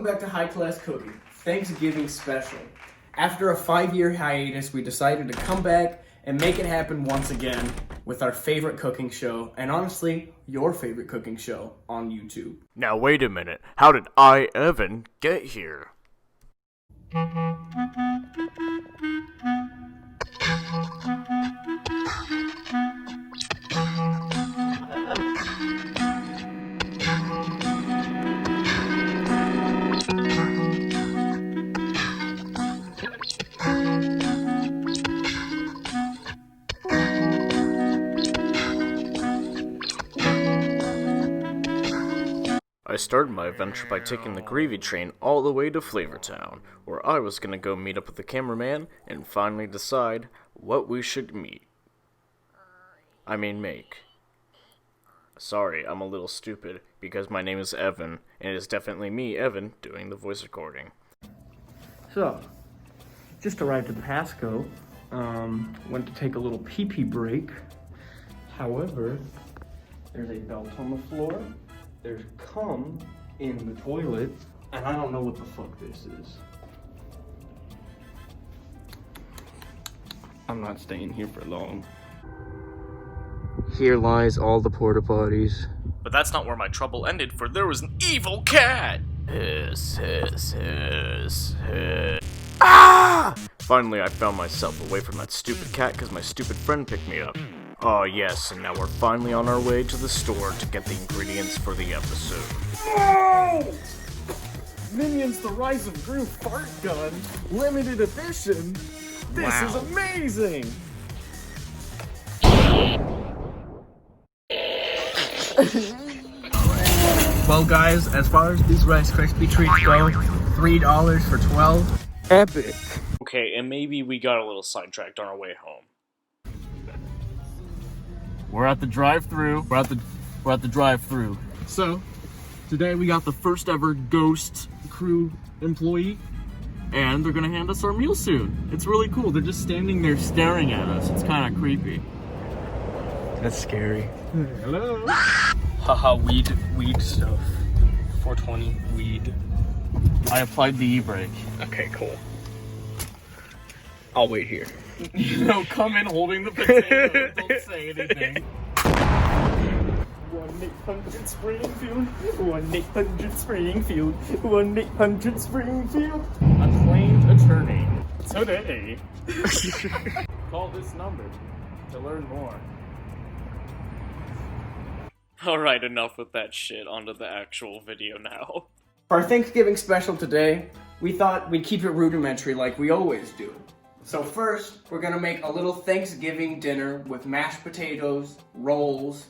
back to High Class Cooking, Thanksgiving special. After a 5-year hiatus, we decided to come back and make it happen once again with our favorite cooking show, and honestly, your favorite cooking show on YouTube. Now wait a minute, how did I, Evan, get here? I started my adventure by taking the gravy train all the way to Flavortown, where I was gonna go meet up with the cameraman and finally decide what we should make. Sorry, I'm a little stupid, because my name is Evan, and it is definitely me, Evan, doing the voice recording. So, just arrived at Pasco, went to take a little pee-pee break. However, there's a belt on the floor. There's cum in the toilet, and I don't know what the fuck this is. I'm not staying here for long. Here lies all the porta potties. But that's not where my trouble ended, for there was an evil cat! Hiss, hiss, hiss, hiss. Ah! Finally, I found myself away from that stupid cat because my stupid friend picked me up. Oh yes, and now we're finally on our way to the store to get the ingredients for the episode. No! Minions The Rise of Gru Fart Gun, limited edition. This is amazing! Well guys, as far as these Rice Krispie treats go, $3 for 12. Epic. Okay, and maybe we got a little sidetracked on our way home. We're at the drive-thru. We're at the drive-thru. So, today we got the first ever Ghost Crew employee, and they're gonna hand us our meal soon. It's really cool. They're just standing there staring at us. It's kind of creepy. That's scary. Hello. Haha, weed stuff. 420 weed. I applied the e-brake. Okay, cool. I'll wait here. No, come in holding the potato. Don't say anything. 1-800 Springfield. 1-800 Springfield. 1-800 Springfield. Acclaimed attorney. Today. Call this number to learn more. Alright, enough with that shit, onto the actual video now. For our Thanksgiving special today, we thought we'd keep it rudimentary like we always do. So first, we're gonna make a little Thanksgiving dinner with mashed potatoes, rolls,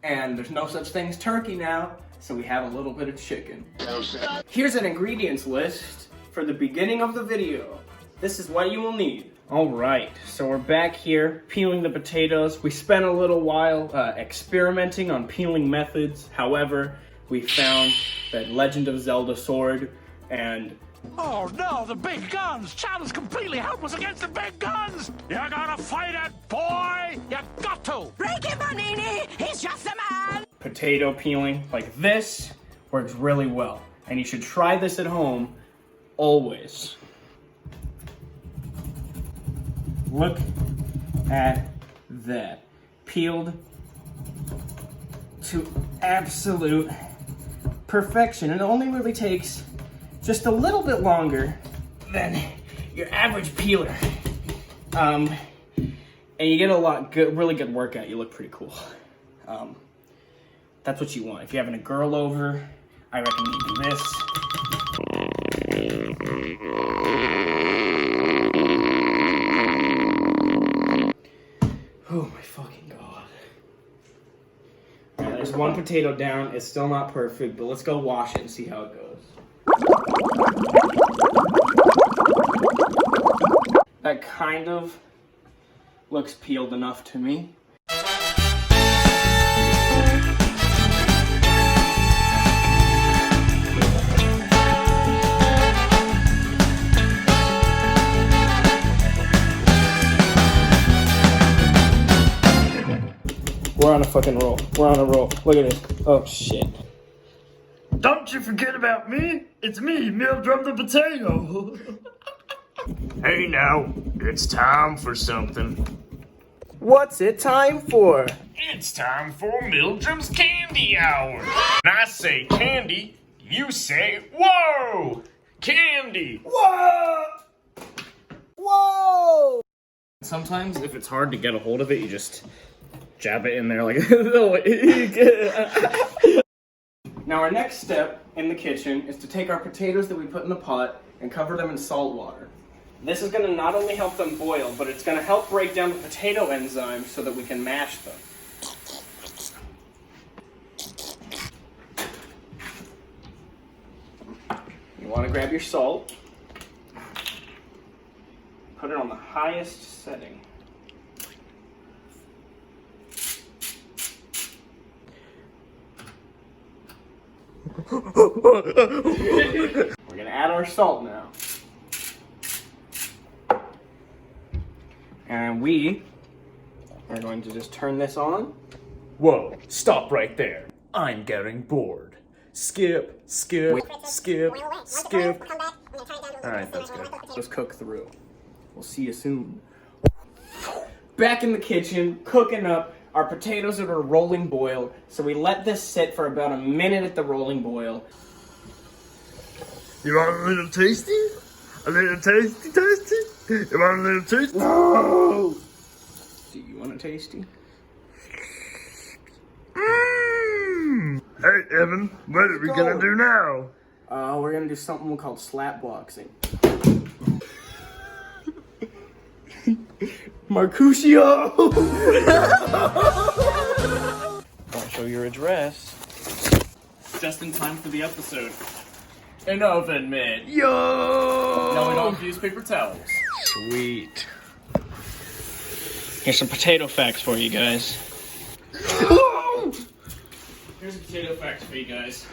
and there's no such thing as turkey now, so we have a little bit of chicken. Here's an ingredients list for the beginning of the video. This is what you will need. Alright, so we're back here peeling the potatoes. We spent a little while experimenting on peeling methods. However, we found that Legend of Zelda sword and... Oh no, the big guns! Chad is completely helpless against the big guns! You gotta fight it, boy! You got to! Break him, Bonini! He's just a man! potato peeling like this works really well. And you should try this at home always. Look at that. Peeled to absolute perfection. And it only really takes just a little bit longer than your average peeler. And you get a really good workout. You look pretty cool. That's what you want. If you're having a girl over, I recommend you do this. Oh my fucking god. Alright, there's one potato down. It's still not perfect, but let's go wash it and see how it goes. That kind of looks peeled enough to me. We're on a fucking roll. We're on a roll. Look at this. Oh shit. Don't you forget about me? It's me, Mildrum the Potato. Hey now, it's time for something. What's it time for? It's time for Mildrum's Candy Hour. When I say candy, you say whoa! Candy! Whoa! Whoa! Sometimes, if it's hard to get a hold of it, you just jab it in there like. Now our next step in the kitchen is to take our potatoes that we put in the pot and cover them in salt water. This is going to not only help them boil, but it's going to help break down the potato enzymes so that we can mash them. You want to grab your salt, put it on the highest setting. We're going to add our salt now. And we are going to just turn this on. Whoa, stop right there. I'm getting bored. Skip, skip, skip, skip. Alright, that's good. Let's cook through. We'll see you soon. Back in the kitchen, cooking up our potatoes at a rolling boil. So we let this sit for about a minute at the rolling boil. You want a little tasty? A little tasty? You want a little tasty? No! Do you want a tasty? Hey, Evan, what are we gonna do now? We're gonna do something called slap boxing. Marcusio! Don't show your address. Just in time for the episode. An oven mitt. Yo! No, we don't use paper towels. Sweet. Here's some potato facts for you guys. Here's a potato fact for you guys.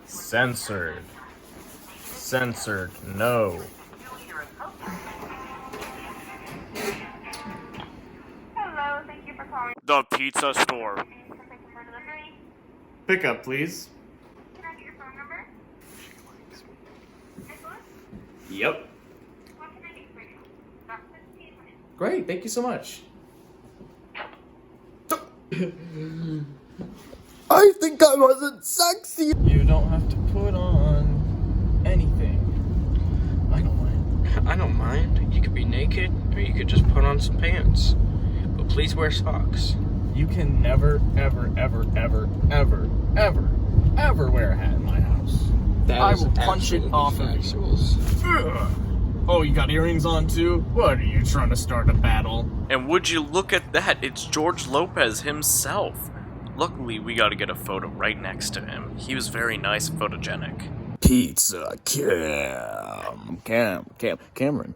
Censored. Censored. No. Hello, thank you for calling. The pizza store. For delivery. Pick up, please. Can I get your phone number? Nicholas, Yep. what can I get for you? About 15 minutes. Great, thank you so much. I think I wasn't sexy. You don't have to put on anything. I don't mind. I don't mind. You could be naked, or you could just put on some pants. But please wear socks. You can never, ever, ever, ever, ever, ever, ever wear a hat in my house. I will punch it off of you. Ugh. Oh, you got earrings on too? What, are you trying to start a battle? And would you look at that? It's George Lopez himself. Luckily, we got to get a photo right next to him. He was very nice and photogenic. Pizza Cameron.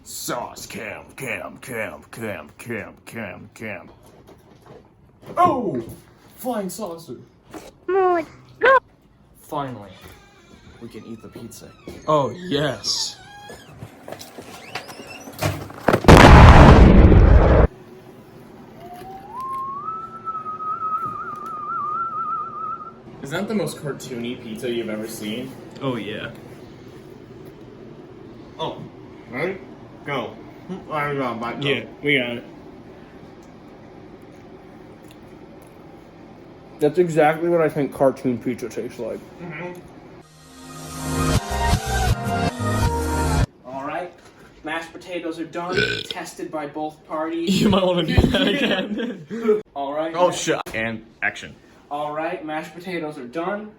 Sauce Cam. Oh! Flying saucer. Finally, we can eat the pizza. Oh, yes. Is that the most cartoony pizza you've ever seen? Oh, yeah. Oh, ready? Go. I got my Yeah, we got it. That's exactly what I think cartoon pizza tastes like. Alright, mashed potatoes are done, tested by both parties. You might want to do that again. Alright. Oh, shit. And action. Alright, mashed potatoes are done.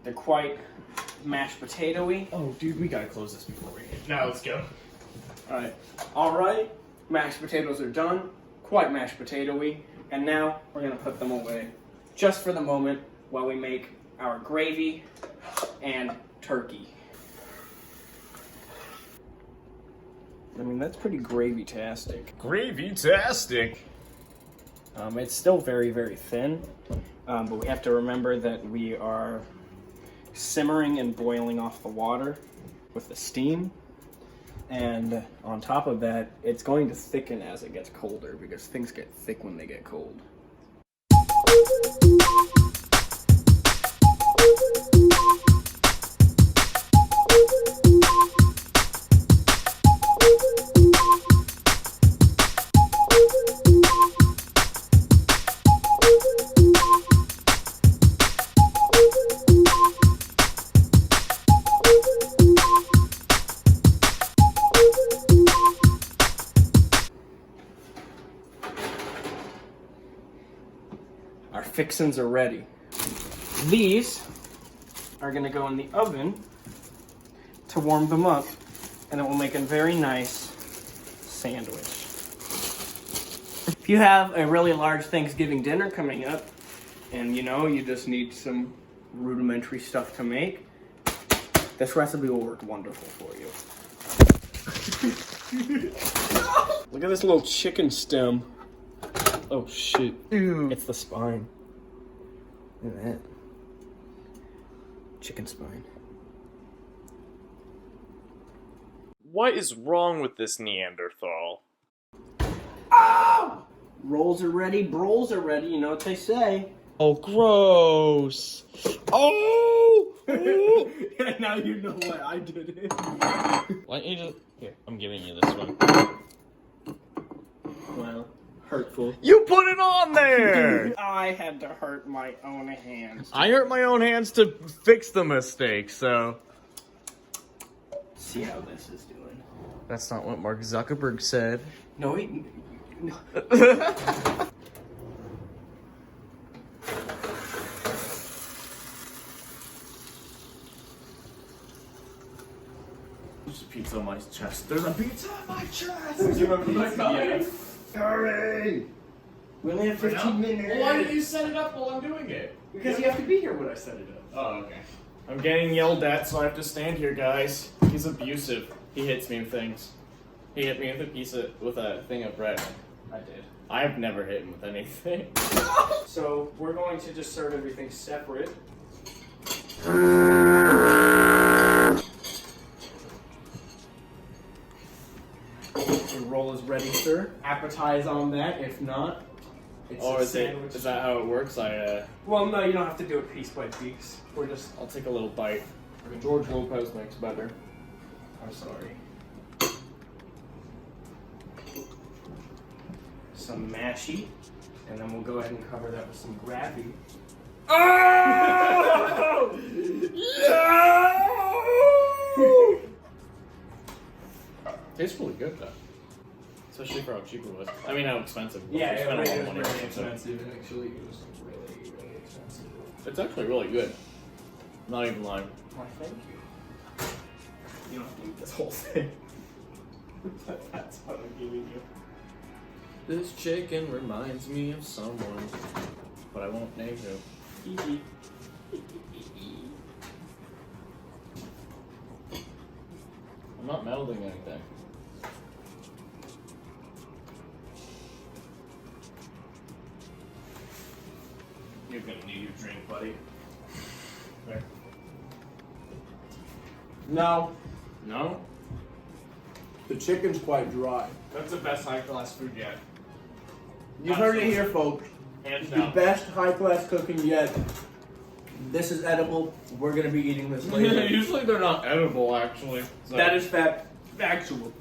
They're quite mashed potato-y. Oh, dude, we gotta close this before we... Now let's go. Alright, mashed potatoes are done. Quite mashed potato-y. And now we're gonna put them away. Just for the moment while we make our gravy and turkey. I mean, that's pretty gravy-tastic. Gravy-tastic. It's still very, very thin, but we have to remember that we are simmering and boiling off the water with the steam. And on top of that, it's going to thicken as it gets colder because things get thick when they get cold. Our fixins are ready. These are gonna go in the oven to warm them up, and it will make a very nice sandwich. If you have a really large Thanksgiving dinner coming up, and you just need some rudimentary stuff to make, this recipe will work wonderful for you. Look at this little chicken stem. Oh shit. Ew. It's the spine. Look at that. Chicken spine. What is wrong with this Neanderthal? Oh! Rolls are ready, brawls are ready, you know what they say. Oh, gross. Oh! Yeah, now you know why I did it. Why don't you just... Here, I'm giving you this one. Well, hurtful. You put it on there! I had to hurt my own hands. I hurt my own hands to fix the mistake, so... See how this is doing. That's not what Mark Zuckerberg said. No, wait. No. There's a pizza on my chest. There's a pizza on my chest! Do you remember that Yeah. Hurry! We only have 15 minutes. Well, why did you set it up while I'm doing it? Because you have to be here when I set it up. Oh, okay. I'm getting yelled at, so I have to stand here, guys. He's abusive. He hits me with things. He hit me with a thing of bread. I did. I have never hit him with anything. So we're going to just serve everything separate. Your roll is ready, sir. Appetize on that. If not, it's Oh, a is sandwich. that how it works? Well, no, you don't have to do it piece by piece. We're just. I'll take a little bite. George Lopez makes better. I'm sorry. Some mashy, and then we'll go ahead and cover that with some gravy. Oh! No! Tastes really good though, especially for how cheap it was. I mean, how expensive. It was. Yeah, We it spent a was lot of money really on it, so- expensive. Actually, it was really, really expensive. It's actually really good. Not even lying. Why, thank you. You don't have to eat this whole thing. That's what I'm giving you. This chicken reminds me of someone, but I won't name who. I'm not melding anything. You're gonna need your drink, buddy. There. No, No? the chicken's quite dry. That's the best high-class food yet. You heard it here, folks. Hands The down. best high-class cooking yet. This is edible. We're gonna be eating this later. Usually they're not edible, actually. So. That is factual.